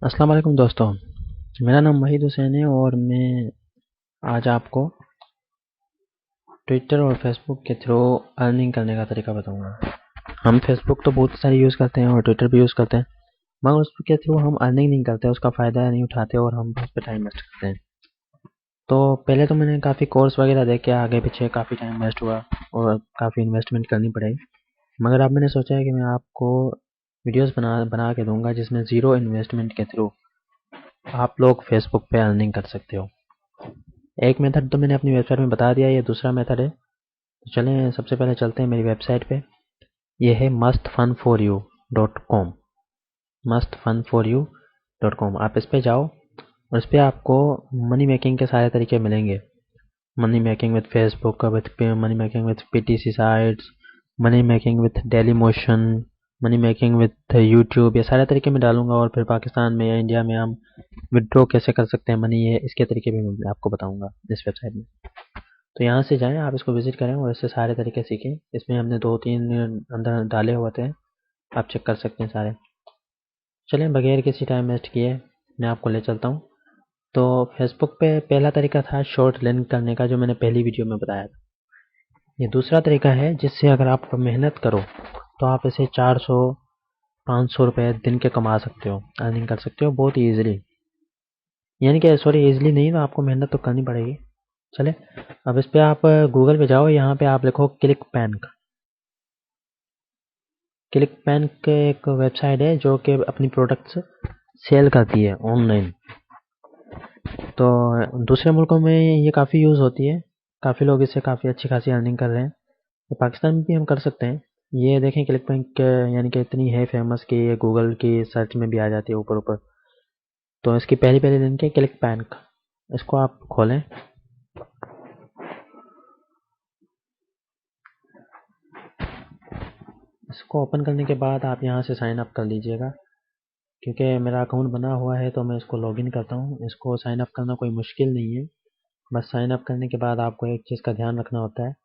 अस्सलाम वालेकुम दोस्तों। मेरा नाम वहीद हुसैन है और मैं आज आपको ट्विटर और फेसबुक के थ्रू अर्निंग करने का तरीका बताऊंगा। हम फेसबुक तो बहुत सारी यूज़ करते हैं और ट्विटर भी यूज़ करते हैं, मगर उसके थ्रू हम अर्निंग नहीं करते, उसका फ़ायदा नहीं उठाते और हम उस पर टाइम वेस्ट करते हैं। तो पहले तो मैंने काफ़ी कोर्स वगैरह देखे, आगे पीछे काफ़ी टाइम वेस्ट हुआ और काफ़ी इन्वेस्टमेंट करनी पड़ी। मगर अब मैंने सोचा है कि मैं आपको वीडियोस बना बना के दूंगा जिसमें ज़ीरो इन्वेस्टमेंट के थ्रू आप लोग फेसबुक पे अर्निंग कर सकते हो। एक मेथड तो मैंने अपनी वेबसाइट में बता दिया, ये दूसरा मेथड है। तो चलें सबसे पहले चलते हैं मेरी वेबसाइट पे। ये है mustfunforyou.com। mustfunforyou.com आप इस पे जाओ और इस पे आपको मनी मेकिंग के सारे तरीके मिलेंगे। Money making with Facebook, with money making with PTC sites, money making with daily motion, money making with YouTube, ये सारे तरीके मैं डालूंगा। और फिर पाकिस्तान में या इंडिया में हम विड्रॉ कैसे कर सकते हैं मनी, ये इसके तरीके भी मैं आपको बताऊंगा इस वेबसाइट में। तो यहाँ से जाएँ, आप इसको विज़िट करें और इससे सारे तरीके सीखें। इसमें हमने 2-3 अंदर डाले हुए थे, आप चेक कर सकते हैं सारे। चलें बगैर किसी टाइम वेस्ट किए मैं आपको ले चलता हूँ। तो फेसबुक पे पहला तरीका था शॉर्ट लिंक करने का, जो मैंने पहली वीडियो में बताया था। ये दूसरा तरीका है जिससे अगर आप मेहनत करो तो आप इसे 400-500 रुपये दिन के कमा सकते हो, अर्निंग कर सकते हो बहुत ईजिली। यानी कि सॉरी, ईजिली नहीं, तो आपको मेहनत तो करनी पड़ेगी। चले अब इस पे आप गूगल पे जाओ, यहाँ पे आप लिखो क्लिक बैंक। क्लिक बैंक एक वेबसाइट है जो कि अपनी प्रोडक्ट्स सेल करती है ऑनलाइन। तो दूसरे मुल्कों में ये काफ़ी यूज़ होती है, काफ़ी लोग इससे काफ़ी अच्छी खासी अर्निंग कर रहे हैं। तो पाकिस्तान में भी हम कर सकते हैं। ये देखें क्लिक बैंक यानी कि इतनी है फेमस कि ये गूगल की सर्च में भी आ जाती है ऊपर ऊपर। तो इसकी पहली पहली लिंक है क्लिक बैंक, इसको आप खोलें। इसको ओपन करने के बाद आप यहाँ से साइन अप कर लीजिएगा। क्योंकि मेरा अकाउंट बना हुआ है तो मैं इसको लॉगिन करता हूँ। इसको साइन अप करना कोई मुश्किल नहीं है। बस साइन अप करने के बाद आपको एक चीज़ का ध्यान रखना होता है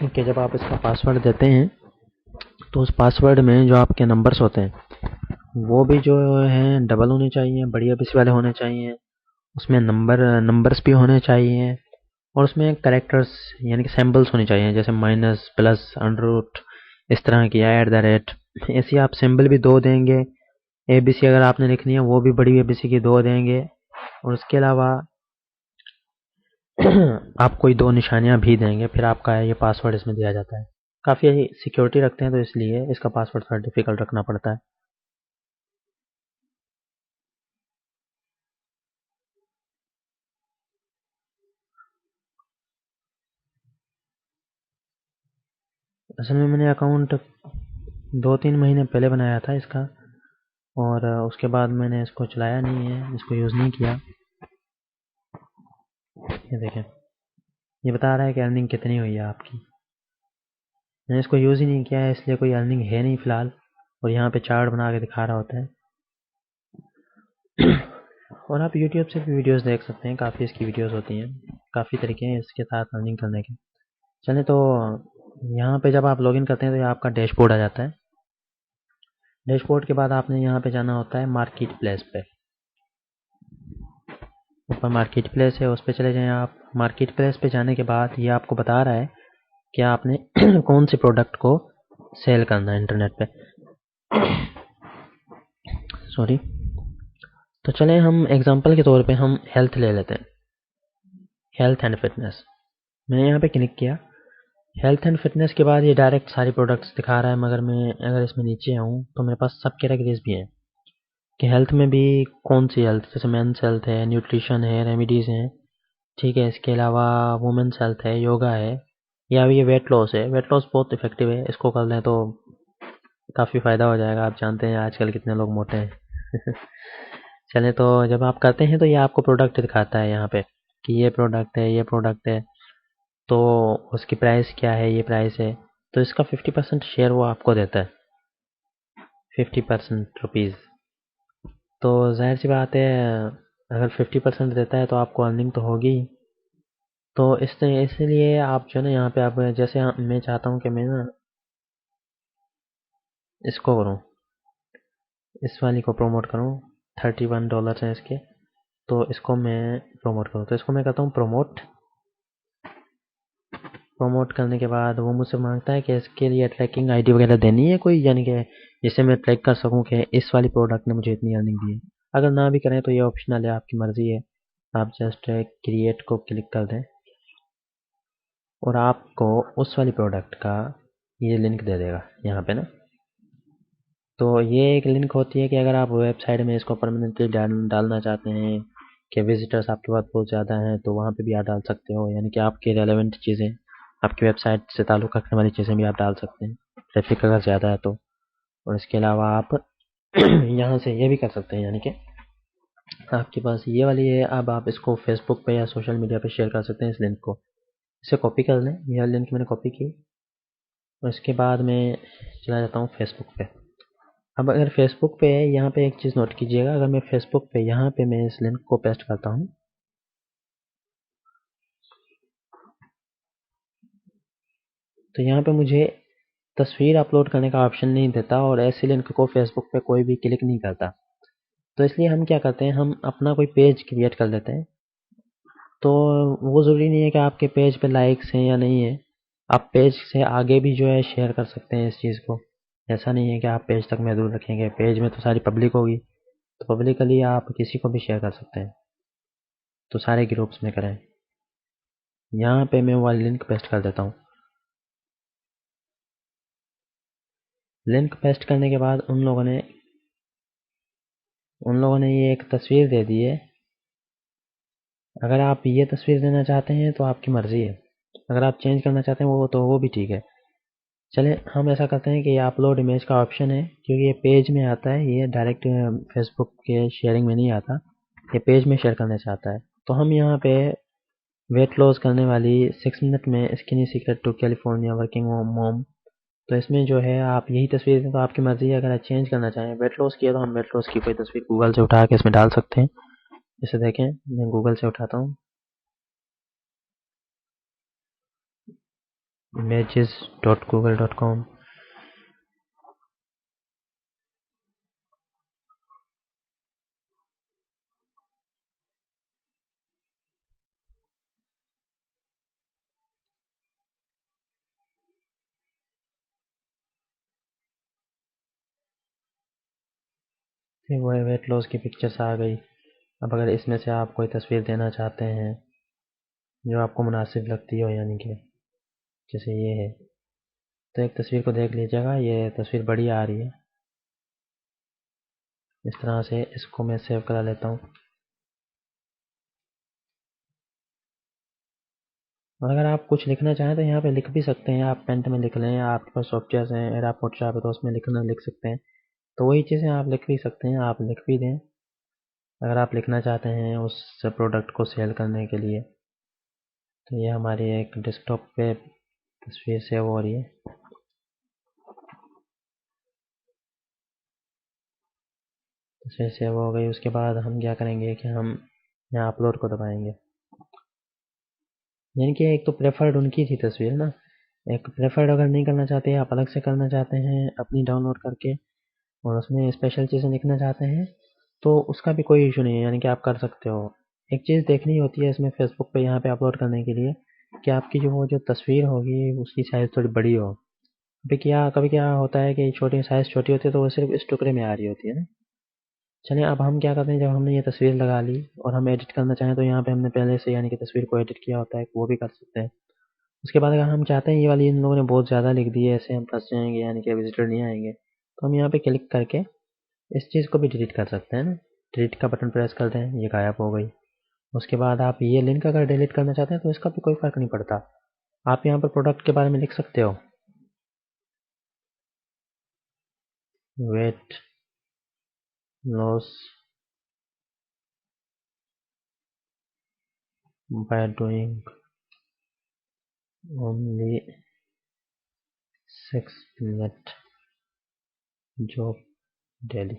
कि जब आप इसका पासवर्ड देते हैं तो उस पासवर्ड में जो आपके नंबर्स होते हैं वो भी जो हैं डबल होने चाहिए, बढ़िया बीसी वाले होने चाहिए। उसमें नंबर्स भी होने चाहिए और उसमें करेक्टर्स यानी कि सिंबल्स होने चाहिए, जैसे माइनस, प्लस, अंडर रूट, इस तरह की, एट द रेट। ऐसी आप सिंबल भी दो देंगे। एबीसी अगर आपने लिखनी है वो भी बड़ी एबीसी की दो देंगे। और उसके अलावा आप कोई दो निशानियां भी देंगे, फिर आपका ये पासवर्ड इसमें दिया जाता है। काफ़ी सिक्योरिटी रखते हैं तो इसलिए इसका पासवर्ड थोड़ा डिफिकल्ट रखना पड़ता है। असल में मैंने अकाउंट 2-3 महीने पहले बनाया था इसका, और उसके बाद मैंने इसको चलाया नहीं है, इसको यूज़ नहीं किया। ये देखें, ये बता रहा है कि अर्निंग कितनी हुई है आपकी। मैंने इसको यूज़ ही नहीं किया है इसलिए कोई अर्निंग है नहीं फ़िलहाल। और यहाँ पे चार्ट बना के दिखा रहा होता है। और आप यूट्यूब से भी वीडियोस देख सकते हैं, काफ़ी इसकी वीडियोस होती हैं, काफ़ी तरीके हैं इसके साथ अर्निंग करने के। चलें तो यहाँ पे जब आप लॉगिन करते हैं तो ये आपका डैशबोर्ड आ जाता है। डैशबोर्ड के बाद आपने यहाँ पे जाना होता है मार्केट प्लेस पे। ऊपर मार्केट प्लेस है, उस पर चले जाएं आप। मार्केट प्लेस पे जाने के बाद ये आपको बता रहा है कि आपने कौन से प्रोडक्ट को सेल करना है इंटरनेट पे। सॉरी। तो चलें हम एग्जांपल के तौर पे हम हेल्थ ले लेते हैं, हेल्थ एंड फिटनेस। मैंने यहाँ पे क्लिक किया। हेल्थ एंड फिटनेस के बाद ये डायरेक्ट सारी प्रोडक्ट्स दिखा रहा है, मगर मैं अगर इसमें नीचे आऊँ तो मेरे पास सब कैटेगरीज भी हैं कि हेल्थ में भी कौन सी हेल्थ, जैसे मेंस हेल्थ है, न्यूट्रिशन है, रेमेडीज़ हैं, ठीक है। इसके अलावा वुमेन्स हेल्थ है, योगा है, या ये वेट लॉस है। वेट लॉस बहुत इफेक्टिव है, इसको कर लें तो काफ़ी फ़ायदा हो जाएगा। आप जानते हैं आजकल कितने लोग मोटे हैं। चलें तो जब आप करते हैं तो ये आपको प्रोडक्ट दिखाता है यहाँ पे कि ये प्रोडक्ट है, ये प्रोडक्ट है, तो उसकी प्राइस क्या है, ये प्राइस है। तो इसका 50% शेयर वो आपको देता है, 50% रुपीज़। तो जाहिर सी बात है, अगर 50% देता है तो आपको अर्निंग तो होगी। तो इसलिए आप जो है ना यहाँ पे आप जैसे मैं चाहता हूँ कि मैं ना इसको करूँ, इस वाली को प्रमोट करूँ, $31 हैं इसके। तो इसको मैं प्रमोट करूँ, तो इसको मैं करता हूँ प्रमोट। प्रमोट करने के बाद वो मुझसे मांगता है कि इसके लिए ट्रैकिंग आईडी वगैरह देनी है कोई, यानी कि जिससे मैं ट्रैक कर सकूं कि इस वाली प्रोडक्ट ने मुझे इतनी अर्निंग दी है। अगर ना भी करें तो ये ऑप्शनल है, आपकी मर्जी है। आप जस्ट क्रिएट को क्लिक कर दें और आपको उस वाली प्रोडक्ट का ये लिंक दे देगा यहाँ पे ना। तो ये एक लिंक होती है कि अगर आप वेबसाइट में इसको परमानेंटली डालना चाहते हैं कि विजिटर्स आपके पास बहुत ज़्यादा हैं, तो वहाँ पे भी आप डाल सकते हो, यानी कि आपकी रेलेवेंट चीज़ें, आपकी वेबसाइट से ताल्लुक़ रखने वाली चीज़ें भी आप डाल सकते हैं, ट्रैफिक अगर ज़्यादा है तो। और इसके अलावा आप यहाँ से ये भी कर सकते हैं, यानी कि आपके पास ये वाली है, अब आप इसको फेसबुक पे या सोशल मीडिया पे शेयर कर सकते हैं इस लिंक को। इसे कॉपी कर लें, यह लिंक मैंने कॉपी की और इसके बाद मैं चला जाता हूँ फेसबुक पे। अब अगर फेसबुक पे यहाँ पे एक चीज़ नोट कीजिएगा, अगर मैं फेसबुक पे यहाँ पे मैं इस लिंक को पेस्ट करता हूँ तो यहाँ पे मुझे तस्वीर अपलोड करने का ऑप्शन नहीं देता और ऐसी लिंक को फेसबुक पे कोई भी क्लिक नहीं करता। तो इसलिए हम क्या करते हैं, हम अपना कोई पेज क्रिएट कर लेते हैं। तो वो ज़रूरी नहीं है कि आपके पेज पे लाइक्स हैं या नहीं है, आप पेज से आगे भी जो है शेयर कर सकते हैं इस चीज़ को। ऐसा नहीं है कि आप पेज तक महदूद रखेंगे, पेज में तो सारी पब्लिक होगी, तो पब्लिकली आप किसी को भी शेयर कर सकते हैं। तो सारे ग्रुप्स में करें। यहाँ पे मैं वो लिंक पेस्ट कर देता हूँ। लिंक पेस्ट करने के बाद उन लोगों ने ये एक तस्वीर दे दी है। अगर आप ये तस्वीर देना चाहते हैं तो आपकी मर्ज़ी है, अगर आप चेंज करना चाहते हैं वो भी ठीक है। चलिए हम ऐसा करते हैं कि ये अपलोड इमेज का ऑप्शन है, क्योंकि ये पेज में आता है, ये डायरेक्ट फेसबुक के शेयरिंग में नहीं आता, ये पेज में शेयर करना चाहता है। तो हम यहाँ पे वेट लॉस करने वाली 6 मिनट में skinny secret to California working mom, तो इसमें जो है आप यही तस्वीर दें, तो आपकी मर्ज़ी है। अगर आप चेंज करना चाहें वेट लॉस की है, तो हम वेट लॉस की कोई तस्वीर गूगल से उठा के इसमें डाल सकते हैं। जैसे देखें, मैं गूगल से उठाता हूँ images.google.com। फिर वो वेट लॉस की पिक्चर्स आ गई। अब अगर इसमें से आप कोई तस्वीर देना चाहते हैं जो आपको मुनासिब लगती हो, यानी कि जैसे ये है, तो एक तस्वीर को देख लीजिएगा, ये तस्वीर बड़ी आ रही है। इस तरह से इसको मैं सेव करा लेता हूँ। और अगर आप कुछ लिखना चाहें तो यहाँ पे लिख भी सकते हैं, आप पेंट में लिख लें, या आपके पास सॉफ्टवेयर हैं एरा फोटोशॉप है तो उसमें लिख सकते हैं। तो वही चीज़ें आप लिख भी सकते हैं, आप लिख भी दें अगर आप लिखना चाहते हैं उस प्रोडक्ट को सेल करने के लिए। तो ये हमारी एक डेस्कटॉप पे तस्वीर सेव हो रही है। तस्वीर सेव हो गई, उसके बाद हम क्या करेंगे कि हम यहाँ अपलोड को दबाएंगे। यानी कि एक तो प्रेफर्ड उनकी थी तस्वीर ना, एक प्रेफर्ड अगर नहीं करना चाहते, आप अलग से करना चाहते हैं अपनी डाउनलोड करके और उसमें स्पेशल चीज़ें लिखना चाहते हैं, तो उसका भी कोई इशू नहीं है, यानी कि आप कर सकते हो। एक चीज़ देखनी होती है इसमें फेसबुक पे यहाँ पे अपलोड करने के लिए कि आपकी जो तस्वीर होगी उसकी साइज़ थोड़ी बड़ी हो। कभी क्या होता है कि छोटी साइज़ छोटी होती है तो वो सिर्फ इस टुकड़े में आ रही होती है ना। चलिए अब हम क्या करते हैं, जब हमने ये तस्वीर लगा ली और हम एडिट करना चाहें तो यहाँ पे हमने पहले से यानी कि तस्वीर को एडिट किया होता है, वो भी कर सकते हैं। उसके बाद अगर हम चाहते हैं ये वाली इन लोगों ने बहुत ज़्यादा लिख दी है, ऐसे हम फंस जाएंगे, यानी कि विजिटर नहीं आएंगे, तो हम यहाँ पे क्लिक करके इस चीज़ को भी डिलीट कर सकते हैं ना। डिलीट का बटन प्रेस कर दें, ये गायब हो गई। उसके बाद आप ये लिंक अगर डिलीट करना चाहते हैं तो इसका भी कोई फ़र्क नहीं पड़ता, आप यहाँ पर प्रोडक्ट के बारे में लिख सकते हो, weight loss by doing only 6 minute job daily,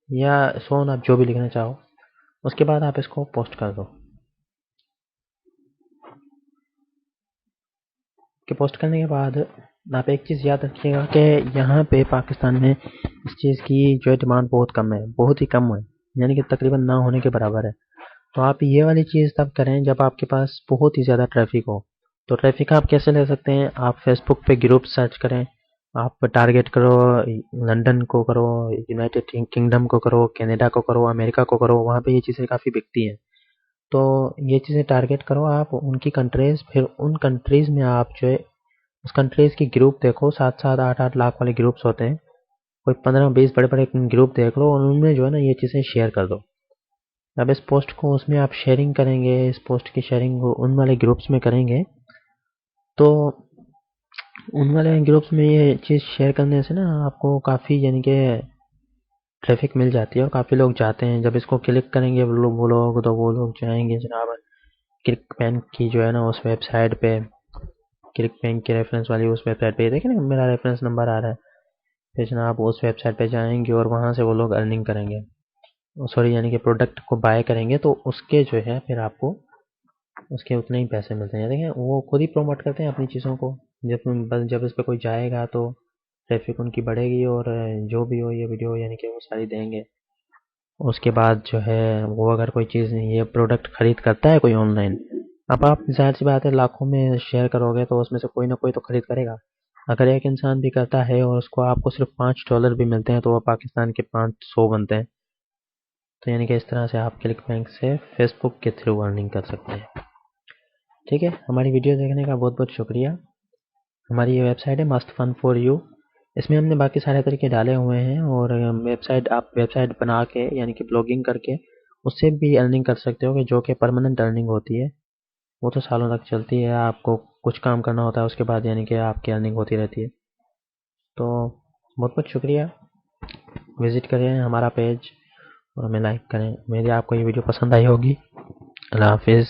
या सोन आप जो भी लिखना चाहो। उसके बाद आप इसको पोस्ट कर दो। कि पोस्ट करने के बाद आप एक चीज़ याद रखिएगा कि यहाँ पे पाकिस्तान में इस चीज़ की जो है डिमांड बहुत कम है, बहुत ही कम है, यानी कि तकरीबन ना होने के बराबर है। तो आप ये वाली चीज़ तब करें जब आपके पास बहुत ही ज़्यादा ट्रैफिक हो। तो ट्रैफिक आप कैसे ले सकते हैं? आप फेसबुक पे ग्रुप सर्च करें, आप टारगेट करो लंदन को करो, यूनाइटेड किंगडम को करो, कनाडा को करो, अमेरिका को करो, वहाँ पे ये चीज़ें काफ़ी बिकती हैं। तो ये चीज़ें टारगेट करो आप उनकी कंट्रीज़, फिर उन कंट्रीज़ में आप जो है उस कंट्रीज़ की ग्रुप देखो, 7-7 8-8 लाख वाले ग्रुप्स होते हैं, कोई 15-20 बड़े-बड़े ग्रुप देख लो और उनमें जो है ना ये चीज़ें शेयर कर दो। अब इस पोस्ट को उसमें आप शेयरिंग करेंगे, इस पोस्ट की शेयरिंग उन वाले ग्रुप्स में करेंगे, तो उन वाले ग्रुप्स में ये चीज़ शेयर करने से ना आपको काफ़ी यानी कि ट्रैफिक मिल जाती है और काफ़ी लोग जाते हैं। जब इसको क्लिक करेंगे वो लोग तो वो लोग जाएंगे जनाब क्लिक बैंक की जो है ना उस वेबसाइट पे, क्लिक बैंक के रेफरेंस वाली उस वेबसाइट पे, ये देखें ना मेरा रेफरेंस नंबर आ रहा है, फिर जनाब उस वेबसाइट पे जाएंगे और वहाँ से वो लोग अर्निंग करेंगे, सॉरी यानी कि प्रोडक्ट को बाय करेंगे, तो उसके जो है फिर आपको उसके उतने ही पैसे मिलते हैं। देखें वो खुद ही प्रमोट करते हैं अपनी चीज़ों को। जब इस पर कोई जाएगा तो ट्रैफिक उनकी बढ़ेगी और जो भी हो ये वीडियो यानी कि वो सारी देंगे। उसके बाद जो है वो अगर कोई चीज़ ये प्रोडक्ट खरीद करता है कोई ऑनलाइन, अब आप जाहिर सी बात है लाखों में शेयर करोगे तो उसमें से कोई ना कोई तो खरीद करेगा। अगर एक इंसान भी करता है और उसको आपको सिर्फ $5 भी मिलते हैं तो वो पाकिस्तान के 500 बनते हैं। तो यानी कि इस तरह से आप क्लिक बैंक से फेसबुक के थ्रू अर्निंग कर सकते हैं। ठीक है, हमारी वीडियो देखने का बहुत बहुत शुक्रिया। हमारी ये वेबसाइट है मस्त फन फॉर यू। इसमें हमने बाकी सारे तरीके डाले हुए हैं और वेबसाइट आप वेबसाइट बना के यानी कि ब्लॉगिंग करके उससे भी अर्निंग कर सकते हो, कि जो कि परमानेंट अर्निंग होती है। वो तो सालों तक चलती है, आपको कुछ काम करना होता है उसके बाद यानी कि आपकी अर्निंग होती रहती है। तो बहुत बहुत शुक्रिया, विज़िट करें हमारा पेज और हमें लाइक करें। मेरी आपको ये वीडियो पसंद आई होगी। अल्लाह हाफिज़।